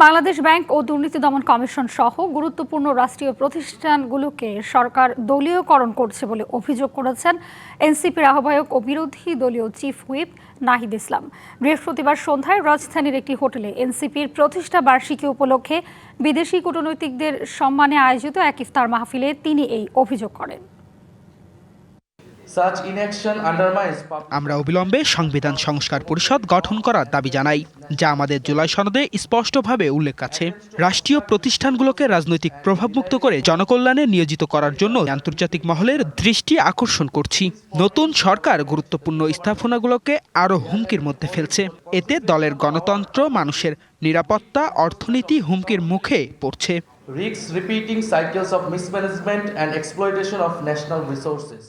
Bangladesh bank ও দুর্নীতি দমন commission সহ গুরুত্বপূর্ণ রাষ্ট্রীয় প্রতিষ্ঠানগুলোকে সরকার দলীয়করণ করছে বলে অভিযোগ করেছেন এনসিপির আহ্বায়ক ও বিরোধী দলীয় চিফ হুইপ নাহিদ ইসলাম। বৃহস্পতিবার সন্ধ্যায় রাজধানীর একটি হোটেলে এনসিপির প্রতিষ্ঠা বার্ষিকী উপলক্ষে বিদেশি কূটনৈতিকদের সম্মানে আয়োজিত এক ইফতার মাহফিলে তিনি এই অভিযোগ করেন। আমরা অবিলম্বে সংবিধান সংস্কার পরিষদ গঠন করার দাবি জানাই, যা আমাদের জুলাই সনদে স্পষ্টভাবে উল্লেখ আছে। রাষ্ট্রীয় প্রতিষ্ঠানগুলোকে রাজনৈতিক প্রভাবমুক্ত করে জনকল্যাণে নিয়োজিত করার জন্য আন্তর্জাতিক মহলের দৃষ্টি আকর্ষণ করছি। নতুন সরকার গুরুত্বপূর্ণ স্থাপনাগুলোকে আরও হুমকির মধ্যে ফেলছে। এতে দলের গণতন্ত্র, মানুষের নিরাপত্তা, অর্থনীতি হুমকির মুখে পড়ছে। Risks repeating cycles of mismanagement and exploitation of national resources.